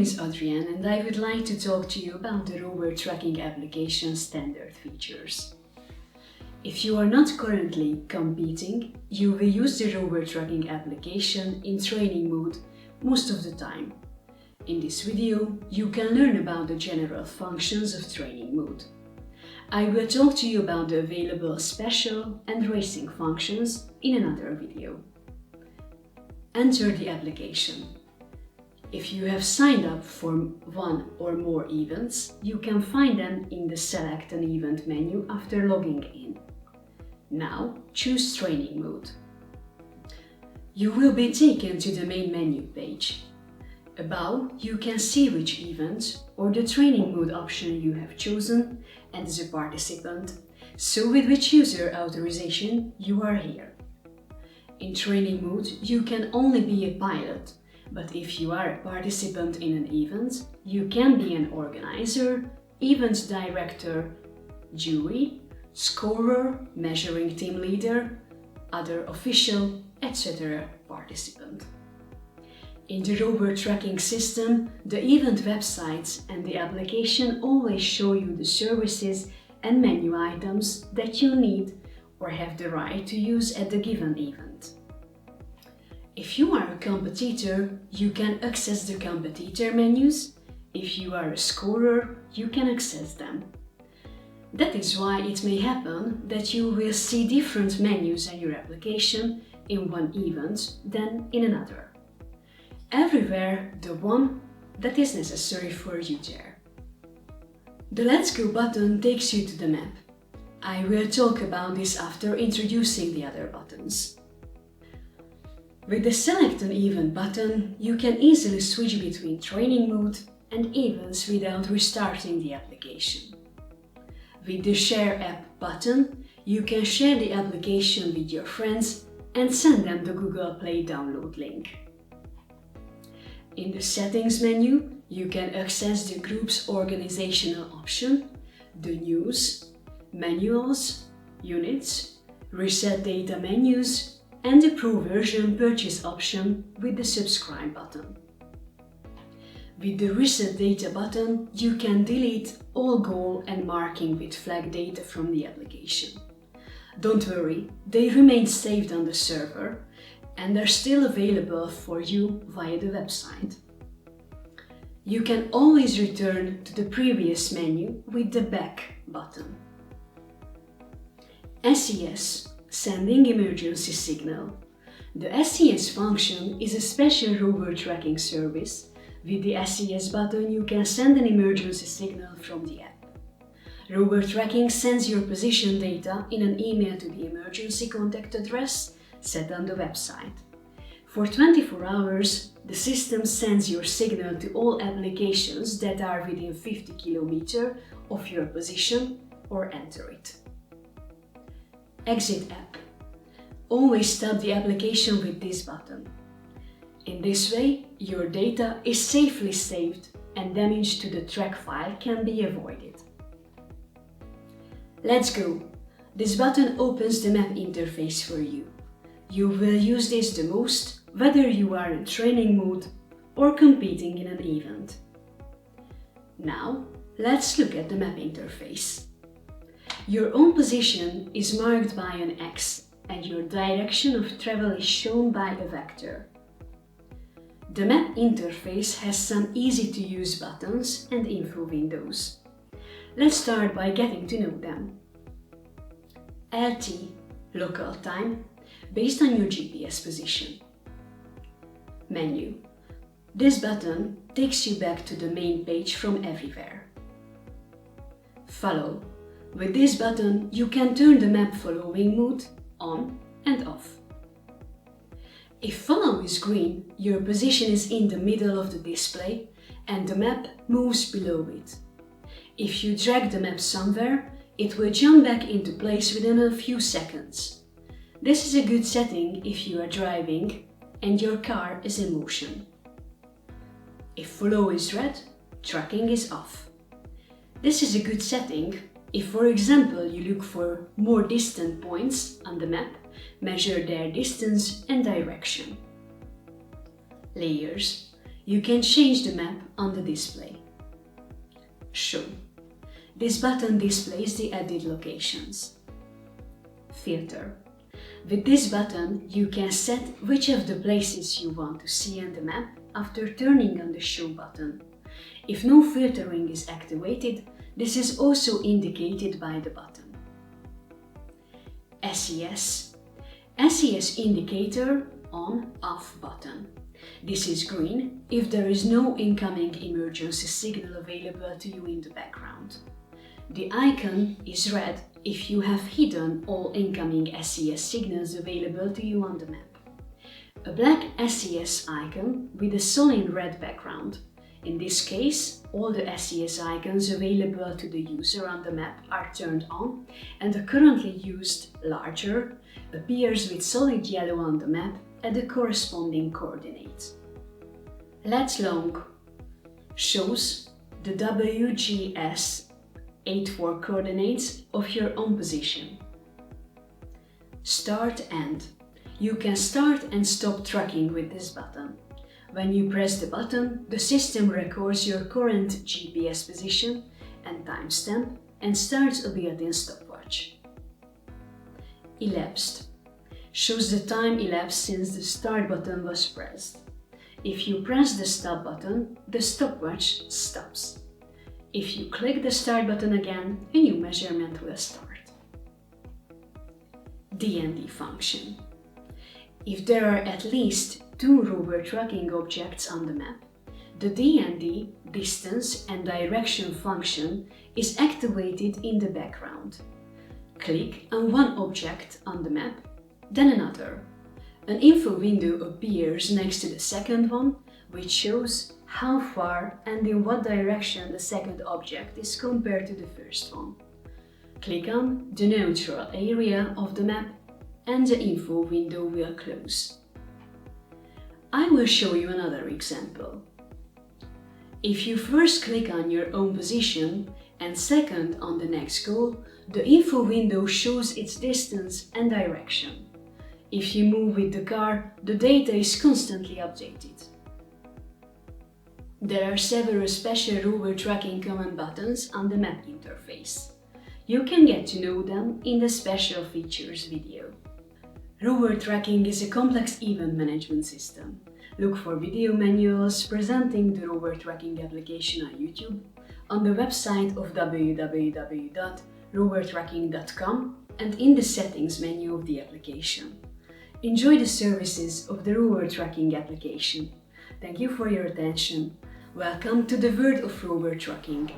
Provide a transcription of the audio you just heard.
is Adrienne and I would like to talk to you about the Rover-tracking application standard features. If you are not currently competing, you will use the Rover-tracking application in training mode most of the time. In this video, you can learn about the general functions of training mode. I will talk to you about the available special and racing functions in another video. Enter the application. If you have signed up for one or more events, you can find them in the Select an Event menu after logging in. Now choose Training Mode. You will be taken to the main menu page. Above, you can see which event or the training mode option you have chosen and as a participant, so with which user authorization you are here. In training mode, you can only be a pilot, but if you are a participant in an event, you can be an organizer, event director, jury, scorer, measuring team leader, other official, etc. participant. In the Rover-tracking system, the event websites and the application always show you the services and menu items that you need or have the right to use at the given event. If you are a competitor, you can access the competitor menus. If you are a scorer, you can access them. That is why it may happen that you will see different menus in your application in one event than in another. Everywhere the one that is necessary for you there. The Let's Go button takes you to the map. I will talk about this after introducing the other buttons. With the Select an Event button, you can easily switch between training mode and events without restarting the application. With the Share App button, you can share the application with your friends and send them the Google Play download link. In the Settings menu, you can access the group's organizational option, the News, Manuals, Units, Reset Data menus, and the Pro version purchase option with the Subscribe button. With the Reset Data button, you can delete all goal and marking with flag data from the application. Don't worry, they remain saved on the server and are still available for you via the website. You can always return to the previous menu with the Back button. SES, Sending Emergency Signal. The SES function is a special rover tracking service. With the SES button, you can send an emergency signal from the app. Rover tracking sends your position data in an email to the emergency contact address set on the website. For 24 hours, the system sends your signal to all applications that are within 50 km of your position or enter it. Exit app. Always stop the application with this button. In this way, your data is safely saved and damage to the track file can be avoided. Let's go! This button opens the map interface for you. You will use this the most whether you are in training mode or competing in an event. Now, let's look at the map interface. Your own position is marked by an X and your direction of travel is shown by a vector. The map interface has some easy-to-use buttons and info windows. Let's start by getting to know them. LT, local time, based on your GPS position. Menu. This button takes you back to the main page from everywhere. Follow. With this button, you can turn the map following mode on and off. If follow is green, your position is in the middle of the display and the map moves below it. If you drag the map somewhere, it will jump back into place within a few seconds. This is a good setting if you are driving and your car is in motion. If follow is red, tracking is off. This is a good setting if, for example, you look for more distant points on the map, measure their distance and direction. Layers. you can change the map on the display. Show. This button displays the added locations. Filter. With this button, you can set which of the places you want to see on the map after turning on the Show button. If no filtering is activated, this is also indicated by the button. SES. SES indicator on/off button. This is green if there is no incoming emergency signal available to you in the background. The icon is red if you have hidden all incoming SES signals available to you on the map. A black SES icon with a solid red background. In this case, all the SES icons available to the user on the map are turned on, and the currently used larger appears with solid yellow on the map at the corresponding coordinates. Lat long shows the WGS 84 coordinates of your own position. Start End. You can start and stop tracking with this button. When you press the button, the system records your current GPS position and timestamp and starts a built-in stopwatch. Elapsed. Shows the time elapsed since the start button was pressed. If you press the stop button, the stopwatch stops. If you click the start button again, a new measurement will start. DND function. If there are at least 2 rover tracking objects on the map, the DND, distance and direction function is activated in the background. Click on one object on the map, then another. An info window appears next to the second one, which shows how far and in what direction the second object is compared to the first one. Click on the neutral area of the map and the info window will close. I will show you another example. If you first click on your own position and second on the next goal, the info window shows its distance and direction. If you move with the car, the data is constantly updated. There are several special rover tracking command buttons on the map interface. You can get to know them in the special features video. Rover tracking is a complex event management system. Look for video manuals presenting the rover tracking application on YouTube, on the website of www.rover-tracking.com and in the settings menu of the application. Enjoy the services of the rover tracking application. Thank you for your attention. Welcome to the world of rover tracking.